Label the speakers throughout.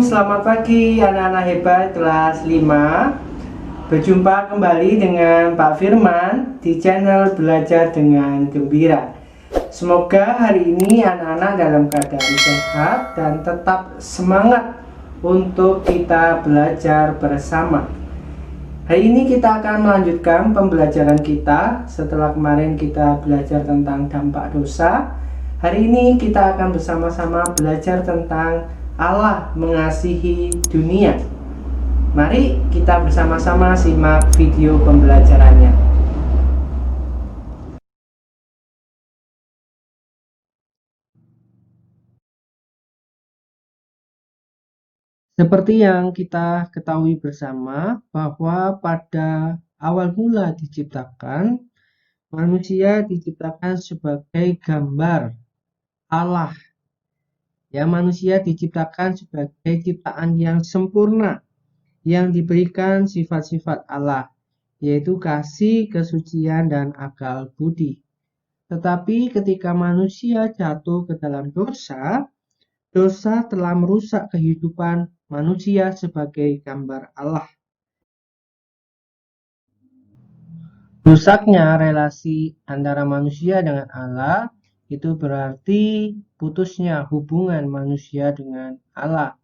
Speaker 1: selamat pagi anak-anak hebat kelas 5. Berjumpa kembali dengan Pak Firman di channel Belajar dengan Gembira. Semoga hari ini anak-anak dalam keadaan sehat dan tetap semangat untuk kita belajar bersama. Hari ini kita akan melanjutkan pembelajaran kita setelah kemarin kita belajar tentang dampak dosa. Hari ini kita akan bersama-sama belajar tentang Allah mengasihi dunia. Mari kita bersama-sama simak video pembelajarannya. Seperti yang kita ketahui bersama bahwa pada awal mula diciptakan, manusia diciptakan sebagai gambar Allah. Ya, manusia diciptakan sebagai ciptaan yang sempurna, yang diberikan sifat-sifat Allah, yaitu kasih, kesucian, dan akal budi. Tetapi ketika manusia jatuh ke dalam dosa, dosa telah merusak kehidupan manusia sebagai gambar Allah. Rusaknya relasi antara manusia dengan Allah itu berarti putusnya hubungan manusia dengan Allah.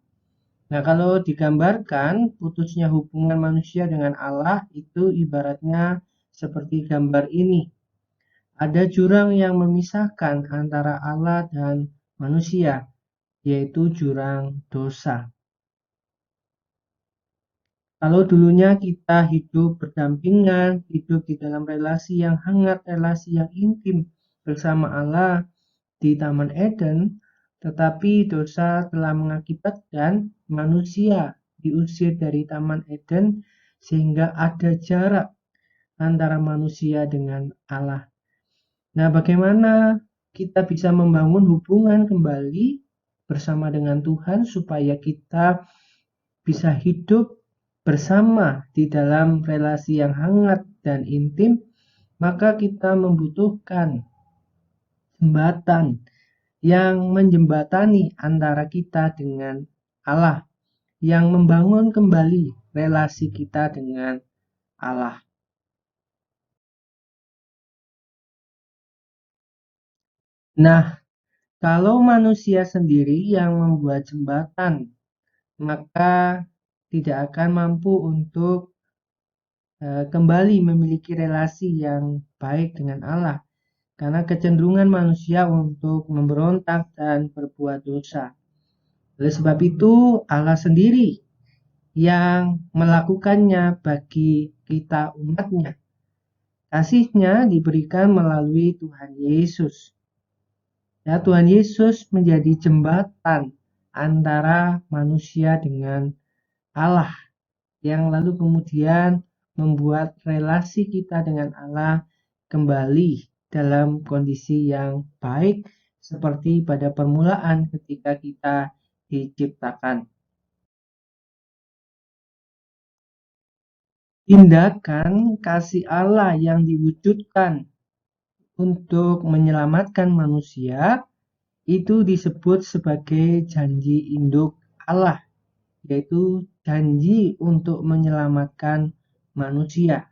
Speaker 1: Nah, kalau digambarkan putusnya hubungan manusia dengan Allah itu ibaratnya seperti gambar ini. Ada jurang yang memisahkan antara Allah dan manusia, yaitu jurang dosa. Kalau dulunya kita hidup berdampingan, hidup di dalam relasi yang hangat, relasi yang intim bersama Allah di Taman Eden, tetapi dosa telah mengakibatkan manusia diusir dari Taman Eden sehingga ada jarak antara manusia dengan Allah. Nah, bagaimana kita bisa membangun hubungan kembali bersama dengan Tuhan supaya kita bisa hidup bersama di dalam relasi yang hangat dan intim? Maka kita membutuhkan jembatan yang menjembatani antara kita dengan Allah, yang membangun kembali relasi kita dengan Allah. Nah, kalau manusia sendiri yang membuat jembatan, maka tidak akan mampu untuk kembali memiliki relasi yang baik dengan Allah, karena kecenderungan manusia untuk memberontak dan berbuat dosa. Oleh sebab itu, Allah sendiri yang melakukannya bagi kita umatnya. Kasih-Nya diberikan melalui Tuhan Yesus. Ya, Tuhan Yesus menjadi jembatan antara manusia dengan Allah, yang lalu kemudian membuat relasi kita dengan Allah kembali dalam kondisi yang baik seperti pada permulaan ketika kita diciptakan. Tindakan kasih Allah yang diwujudkan untuk menyelamatkan manusia itu disebut sebagai janji induk Allah, yaitu janji untuk menyelamatkan manusia.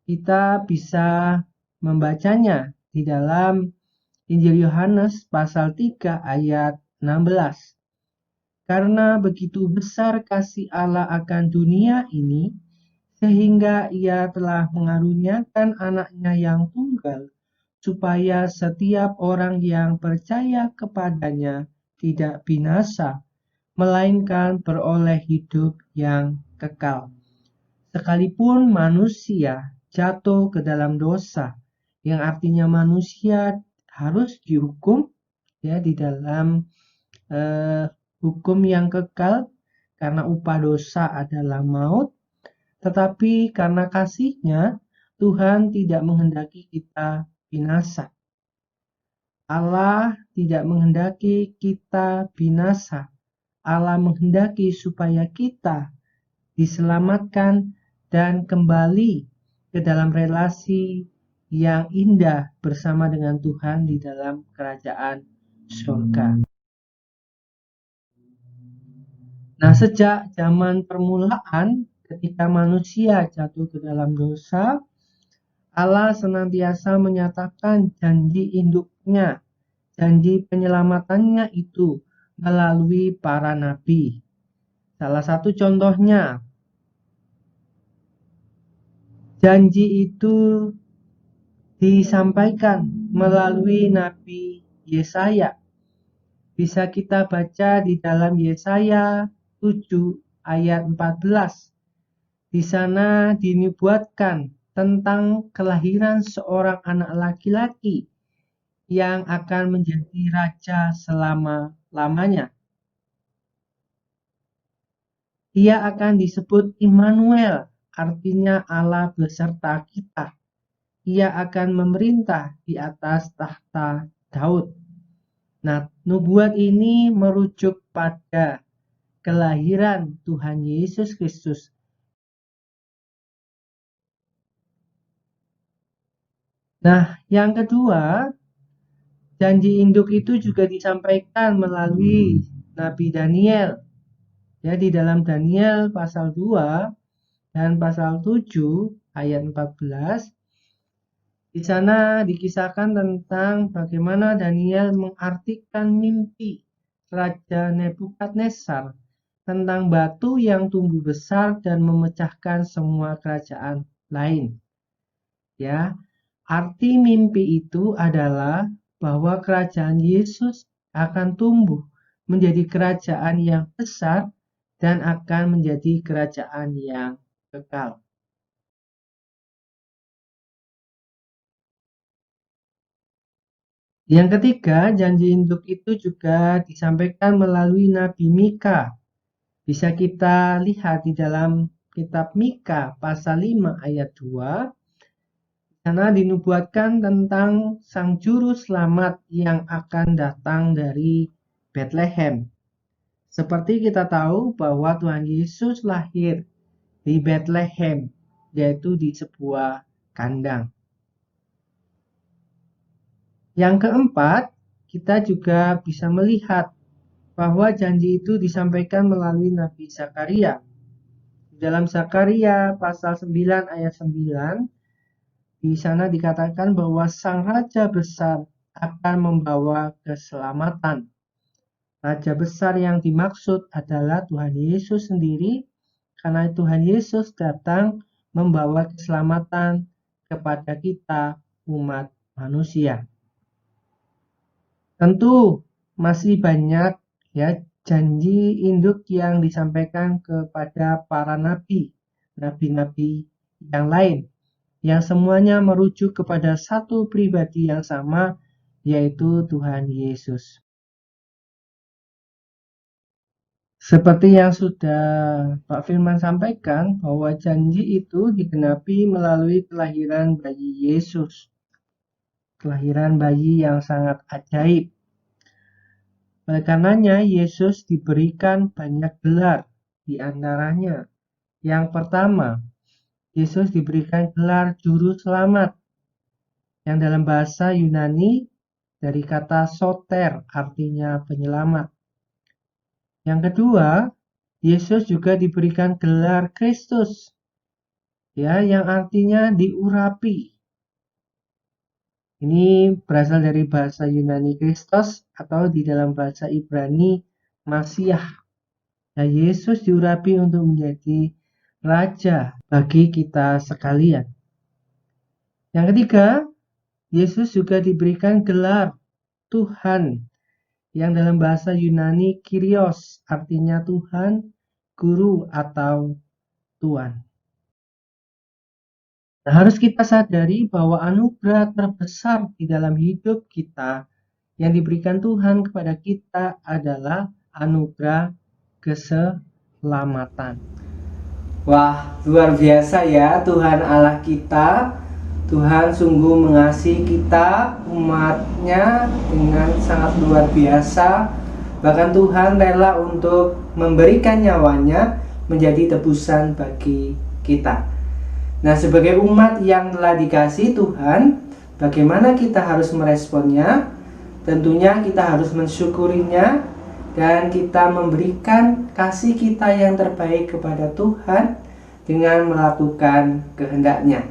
Speaker 1: Kita bisa membacanya di dalam Injil Yohanes pasal 3 ayat 16. Karena begitu besar kasih Allah akan dunia ini, sehingga Ia telah mengaruniakan anaknya yang tunggal, supaya setiap orang yang percaya kepadanya tidak binasa, melainkan beroleh hidup yang kekal. Sekalipun manusia jatuh ke dalam dosa, yang artinya manusia harus dihukum ya di dalam hukum yang kekal, karena upah dosa adalah maut, tetapi karena kasih-Nya Tuhan tidak menghendaki kita binasa. Allah tidak menghendaki kita binasa. Allah menghendaki supaya kita diselamatkan dan kembali ke dalam relasi yang indah bersama dengan Tuhan di dalam kerajaan surga. Nah, sejak zaman permulaan ketika manusia jatuh ke dalam dosa, Allah senantiasa menyatakan janji induknya, janji penyelamatannya itu melalui para nabi. Salah satu contohnya, janji itu disampaikan melalui Nabi Yesaya. Bisa kita baca di dalam Yesaya 7 ayat 14. Di sana dinubuatkan tentang kelahiran seorang anak laki-laki yang akan menjadi raja selama-lamanya. Ia akan disebut Immanuel, artinya Allah beserta kita. Ia akan memerintah di atas tahta Daud. Nah, nubuat ini merujuk pada kelahiran Tuhan Yesus Kristus. Nah, yang kedua, janji induk itu juga disampaikan melalui Nabi Daniel. Ya, di dalam Daniel pasal 2 dan pasal 7 ayat 14, di sana dikisahkan tentang bagaimana Daniel mengartikan mimpi Raja Nebukadnezar tentang batu yang tumbuh besar dan memecahkan semua kerajaan lain. Ya, arti mimpi itu adalah bahwa kerajaan Yesus akan tumbuh menjadi kerajaan yang besar dan akan menjadi kerajaan yang kekal. Yang ketiga, janji induk itu juga disampaikan melalui Nabi Mika. Bisa kita lihat di dalam kitab Mika pasal 5 ayat 2. Di sana dinubuatkan tentang sang juru selamat yang akan datang dari Bethlehem. Seperti kita tahu bahwa Tuhan Yesus lahir di Bethlehem, yaitu di sebuah kandang. Yang keempat, kita juga bisa melihat bahwa janji itu disampaikan melalui Nabi Zakaria. Dalam Zakaria pasal 9 ayat 9, di sana dikatakan bahwa sang raja besar akan membawa keselamatan. Raja besar yang dimaksud adalah Tuhan Yesus sendiri, karena Tuhan Yesus datang membawa keselamatan kepada kita umat manusia. Tentu masih banyak ya janji induk yang disampaikan kepada para nabi yang lain, yang semuanya merujuk kepada satu pribadi yang sama, yaitu Tuhan Yesus. Seperti yang sudah Pak Firman sampaikan, bahwa janji itu digenapi melalui kelahiran bayi Yesus. Kelahiran bayi yang sangat ajaib. Oleh karenanya, Yesus diberikan banyak gelar. Di antaranya, yang pertama, Yesus diberikan gelar Juru Selamat, yang dalam bahasa Yunani dari kata soter, artinya penyelamat. Yang kedua, Yesus juga diberikan gelar Kristus, ya, yang artinya diurapi. Ini berasal dari bahasa Yunani Kristos atau di dalam bahasa Ibrani Masiah. Nah, Yesus diurapi untuk menjadi Raja bagi kita sekalian. Yang ketiga, Yesus juga diberikan gelar Tuhan, yang dalam bahasa Yunani Kyrios, artinya Tuhan, Guru atau Tuan. Nah, harus kita sadari bahwa anugerah terbesar di dalam hidup kita yang diberikan Tuhan kepada kita adalah anugerah keselamatan. Wah, luar biasa ya Tuhan Allah kita. Tuhan sungguh mengasihi kita, umatnya, dengan sangat luar biasa. Bahkan Tuhan rela untuk memberikan nyawanya menjadi tebusan bagi kita. Nah, sebagai umat yang telah dikasihi Tuhan, bagaimana kita harus meresponnya? Tentunya kita harus mensyukurinya dan kita memberikan kasih kita yang terbaik kepada Tuhan dengan melakukan kehendak-Nya.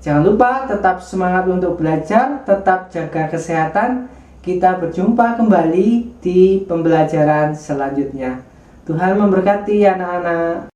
Speaker 1: Jangan lupa tetap semangat untuk belajar, tetap jaga kesehatan. Kita berjumpa kembali di pembelajaran selanjutnya. Tuhan memberkati anak-anak.